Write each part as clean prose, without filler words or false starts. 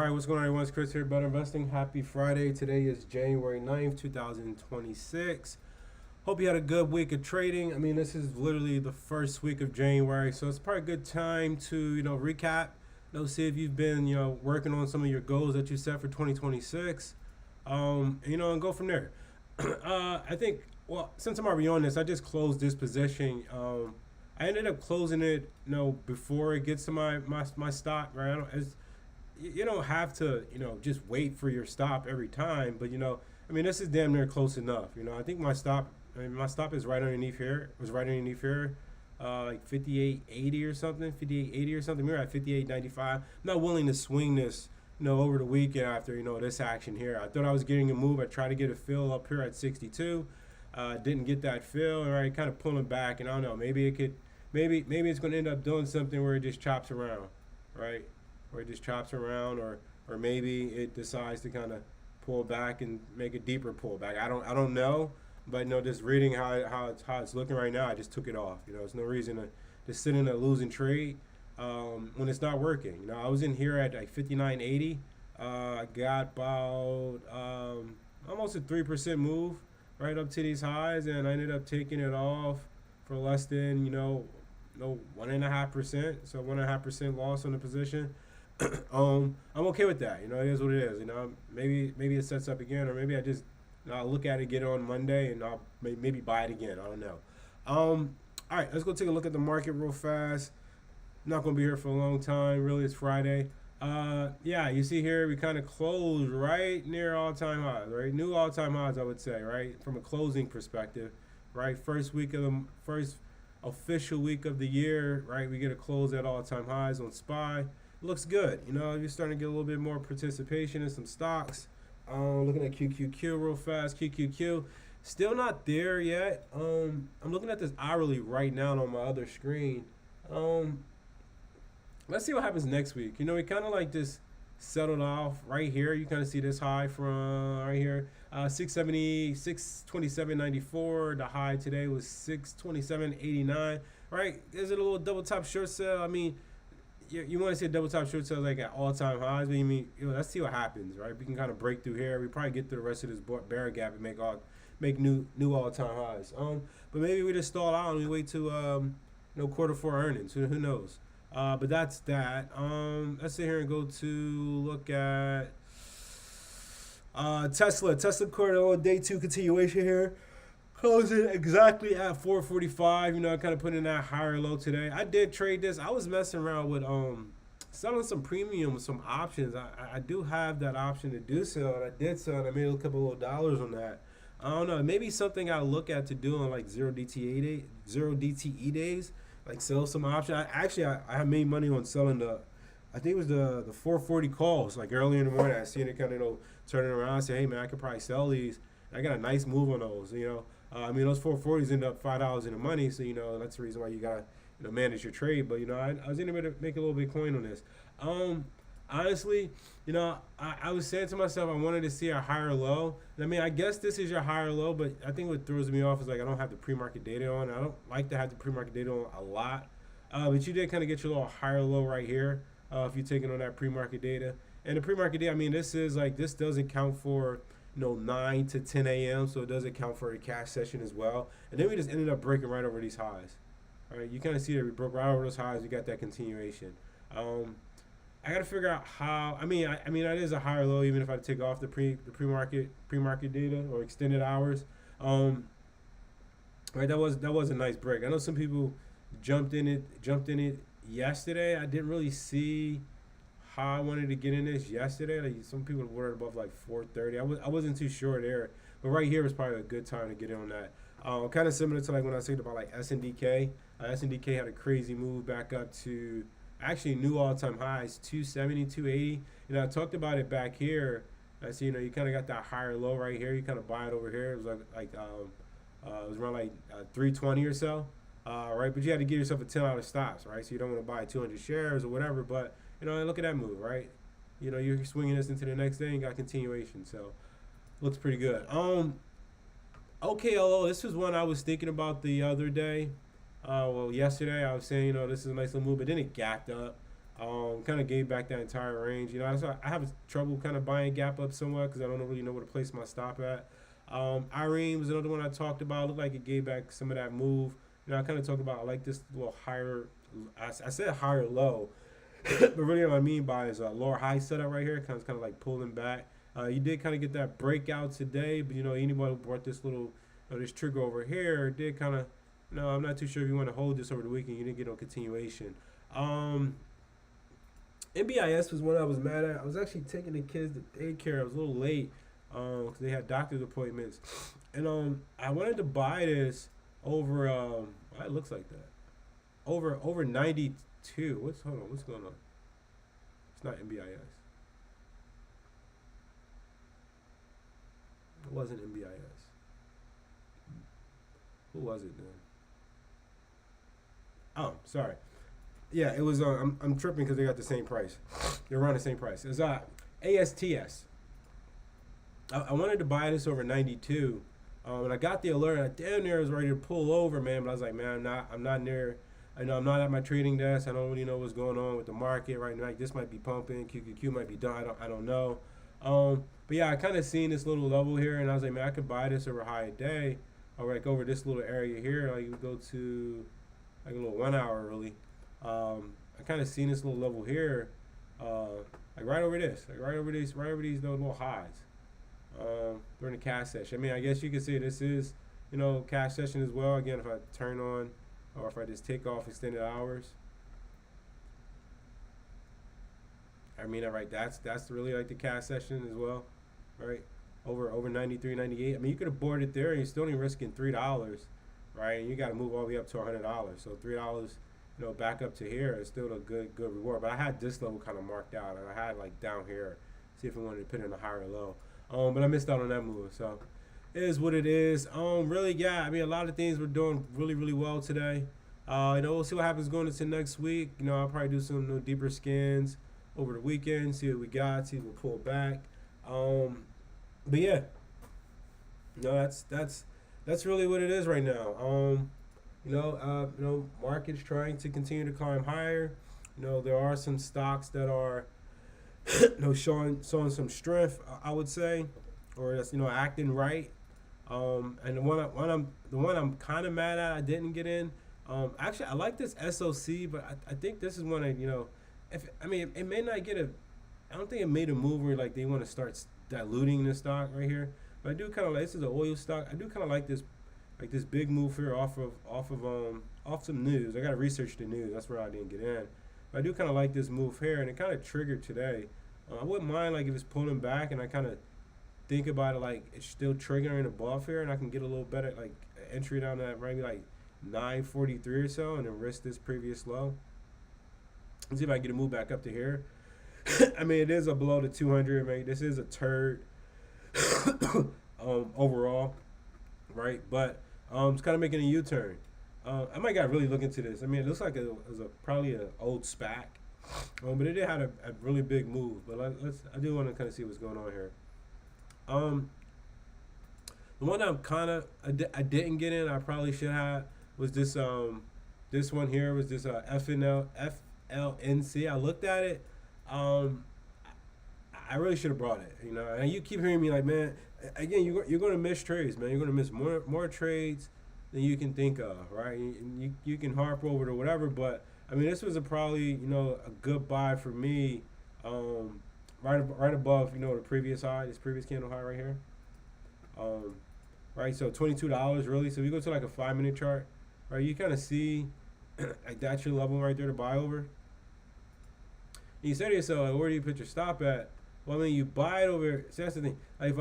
right, what's going on, everyone? It's Chris here, Better Investing. Happy Friday. Today is January 9th, 2026. Hope you had a good week of trading. I mean, this is literally the first week of January, so it's probably a good time to, recap. See if you've been, working on some of your goals that you set for 2026. And go from there. I think, well, since I'm already on this, I just closed this position. I ended up closing it, before it gets to my stop, right? You don't have to, just wait for your stop every time, but this is damn near close enough. I think my stop is right underneath here. It was right underneath here, like 58.80 or something, 58.80 or something. We were at 58.95. I'm not willing to swing this, over the weekend after, this action here. I thought I was getting a move. I tried to get a fill up here at 62. Didn't get that fill, right? Kind of pulling back, and I don't know. Maybe it's going to end up doing something where it just chops around, right? Or it just chops around, or maybe it decides to kind of pull back and make a deeper pullback. I don't know, but just reading how it's looking right now, I just took it off. There's no reason to just sit in a losing trade when it's not working. I was in here at like 59.80. I got about almost a 3% move right up to these highs, and I ended up taking it off for less than 1.5%. So 1.5% loss on the position. I'm okay with that. It is what it is. Maybe it sets up again, or maybe I just I'll look at it again on Monday, and I'll maybe buy it again. I don't know. All right, let's go take a look at the market real fast. I'm not gonna be here for a long time. Really, it's Friday. Yeah, you see here we kind of closed right near all-time highs, right? New all-time highs, I would say, right? From a closing perspective, right? First official week of the year, right? We get a close at all-time highs on SPY. Looks good. You're starting to get a little bit more participation in some stocks. Looking at QQQ real fast. QQQ still not there yet. I'm looking at this hourly right now on my other screen. Let's see what happens next week. We kind of like just settled off right here. You kind of see this high from right here, 670, 627.94. The high today was 627.89. Right? Is it a little double top short sale? I mean, you want to see a double top short sale like at all-time highs, but let's see what happens, right? We can kind of break through here. We probably get through the rest of this bear gap and make new all-time highs. But maybe we just stall out and we wait to quarter four earnings. Who knows? But that's that. Let's sit here and go to look at Tesla. Tesla quarter day two continuation here. Closing exactly at 445. Kind of putting in that higher low today. I did trade this. I was messing around with selling some premium, some options. I do have that option to do so, and I did so, and I made a couple little dollars on that. I don't know. Maybe something I look at to do on like zero DTE days, like sell some option. I have made money on selling I think it was the 440 calls, like early in the morning. I seen it kind of turning around. I said, hey man, I could probably sell these. I got a nice move on those. Those 440s end up $5 in the money, so that's the reason why you gotta manage your trade. But I was able to make a little bit coin on this. Honestly, I was saying to myself I wanted to see a higher low. I guess this is your higher low, but I think what throws me off is like I don't have the pre-market data on. I don't like to have the pre-market data on a lot, but you did kind of get your little higher low right here if you're taking on that pre-market data. And the pre-market data, this doesn't count for 9 to 10 a.m. So it doesn't count for a cash session as well. And then we just ended up breaking right over these highs. All right, you kind of see that we broke right over those highs. We got that continuation. I got to figure out how. That is a higher low, even if I take off the pre-market data or extended hours. Right, that was a nice break. I know some people jumped in it yesterday. I didn't really see how I wanted to get in this yesterday. Like some people were above like 430. I wasn't too sure there, but right here was probably a good time to get in on that. Kind of similar to like when I was thinking about like SNDK. SNDK had a crazy move back up to actually new all-time highs, 270, 280. I talked about it back here. I see, you kind of got that higher low right here. You kind of buy it over here. It was it was around like 320 or so, right? But you had to give yourself a 10 stops, right? So you don't want to buy 200 shares or whatever, but look at that move, right? You're swinging this into the next day and got continuation, so looks pretty good. OKLO, this was one I was thinking about the other day. Yesterday I was saying, this is a nice little move, but then it gapped up. Kind of gave back that entire range. You know, so I have trouble kind of buying gap up somewhat because I don't really know where to place my stop at. Irene was another one I talked about. Looked like it gave back some of that move. You know, I kind of talked about I like this little higher. I said higher low, but really what I mean by is a lower high setup right here. Kind of like pulling back. You did kind of get that breakout today, but you know anybody who brought this little this trigger over here did kind of. No, I'm not too sure if you want to hold this over the weekend. You didn't get no continuation. NBIS was one I was mad at. I was actually taking the kids to daycare. I was a little late because they had doctor's appointments, and I wanted to buy this over. It looks like that. Over 92. Hold on? What's going on? It's not NBIS. It wasn't NBIS. Who was it then? Oh, sorry. Yeah, it was. I'm tripping because they got the same price. They're around the same price. It's ASTS. I wanted to buy this over 92, and I got the alert. And I damn near was ready to pull over, man. But I was like, man, I'm not near. I know I'm not at my trading desk. I don't really know what's going on with the market right now. Like, this might be pumping. QQQ might be done. I don't know. But yeah, I kind of seen this little level here, and I was like, man, I could buy this over high day, or like over this little area here. Like you go to like a little 1 hour really. I kind of seen this little level here, like right over this, like right over these those little highs during the cash session. I mean, I guess you could say this is, you know, cash session as well. Again, if I turn on or if I just take off extended hours, I mean, right, that's really like the cash session as well, right? Over 93, 98. I mean, you could have bought it there and you're still only risking $3, right? And you got to move all the way up to $100. So $3. You know, back up to here is still a good reward. But I had this level kind of marked out, and I had like down here, see if I wanted to put in a higher low. But I missed out on that move, so it is what it is. Really, yeah. I mean, a lot of things were doing really well today. You know, we'll see what happens going into next week. You know, I'll probably do some deeper scans over the weekend, see what we got, see if we'll pull back. But yeah, you know, that's really what it is right now. You know, markets trying to continue to climb higher. You know, there are some stocks that are, you know, showing some strength, I would say, or that's, you know, acting right. And the one I'm kind of mad at, I didn't get in. Actually, I like this SOC, but I think this is one you know, it may not get I don't think it made a move where like they want to start diluting the stock right here. But I do kind of like, this is an oil stock. I do kind of like this. Like this big move here off some news. I gotta research the news. That's where I didn't get in. But I do kind of like this move here, and it kind of triggered today. I wouldn't mind like if it's pulling back, and I kind of think about it like it's still triggering above here, and I can get a little better like entry down to maybe like 943 or so, and then risk this previous low. Let's see if I can get a move back up to here. I mean, it is a below the 200. Man, this is a turd overall, right? But it's kind of making a U-turn. I might gotta really look into this. I mean, it looks like it was probably an old SPAC, but it did have a really big move. But I do want to kind of see what's going on here. The one I didn't get in, I probably should have, was this this one here was this FLNC. I looked at it. I really should have brought it, you know. And you keep hearing me like, man, again, you're going to miss trades, man. You're going to miss more trades than you can think of, right? You can harp over to whatever, but I mean, this was probably, you know, a good buy for me, right above, you know, the previous high, this previous candle high right here, right? So $22 really. So if you go to like a 5-minute chart, right, you kind of see like that's your level right there to buy over. And you say to yourself, like, where do you put your stop at? Well, I mean, you buy it over. So that's the thing. Like,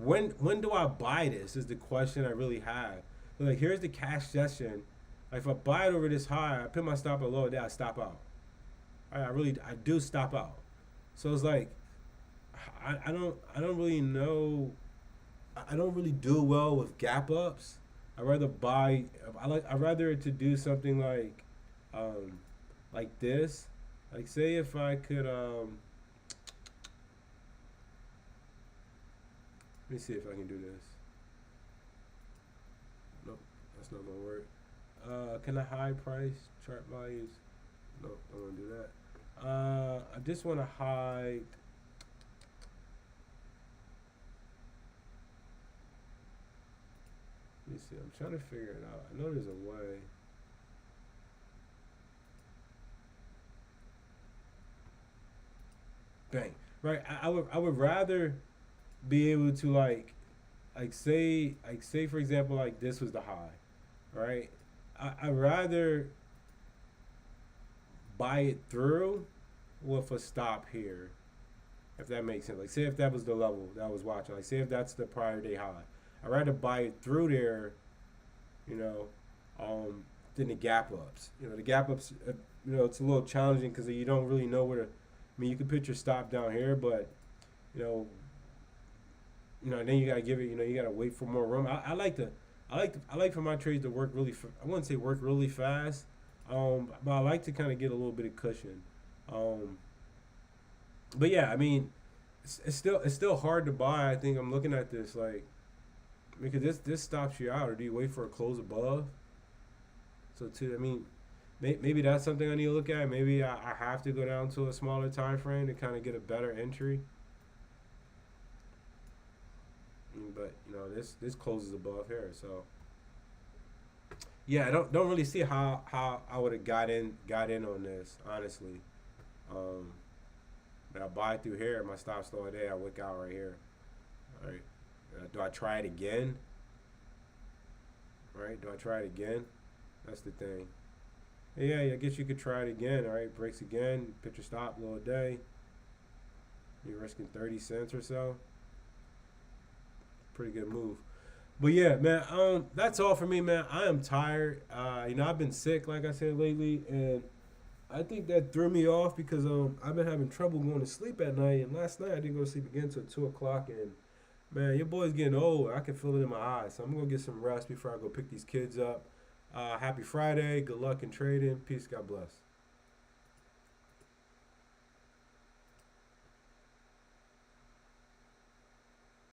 when do I buy this? Is the question I really have. So like, here's the cash session. Like, if I buy it over this high, I put my stop at low, then I stop out. I do stop out. So it's like, I don't really know. I don't really do well with gap ups. I'd rather buy. I'd rather to do something like this. Like, say if I could. Let me see if I can do this. Nope, that's not gonna work. Can I high price chart values? Nope, don't want to do that. I just want to hide. Let me see. I'm trying to figure it out. I know there's a way. Bang. Right. I would rather be able to say for example like this was the high, right? I'd rather buy it through with a stop here, if that makes sense. Like say if that was the level that I was watching, like say if that's the prior day high, I'd rather buy it through there, you know, than the gap ups. You know, the gap ups, it's a little challenging because you don't really know where to. I mean, you can put your stop down here, but you know, then you gotta give it. You gotta wait for more room. I like for my trades to work really. I wouldn't say work really fast, but I like to kind of get a little bit of cushion. Um, but yeah, I mean, it's still hard to buy. I think I'm looking at this like because this stops you out, or do you wait for a close above? So I mean, maybe that's something I need to look at. Maybe I have to go down to a smaller time frame to kind of get a better entry. But this closes above here, so yeah, I don't really see how I would have got in on this honestly. Um, but I buy through here, my stop's lower there. I wick out right here. All right, do I try it again? Right? Do I try it again? That's the thing. Yeah, I guess you could try it again. All right, breaks again. Put your stop low day. You're risking 30 cents or so. Pretty good move. But yeah, man, that's all for me, man. I am tired. I've been sick, like I said lately, and I think that threw me off because I've been having trouble going to sleep at night. And last night I didn't go to sleep again until 2 o'clock. And man, your boy's getting old. I can feel it in my eyes. So I'm gonna get some rest before I go pick these kids up. Happy Friday. Good luck in trading. Peace. God bless.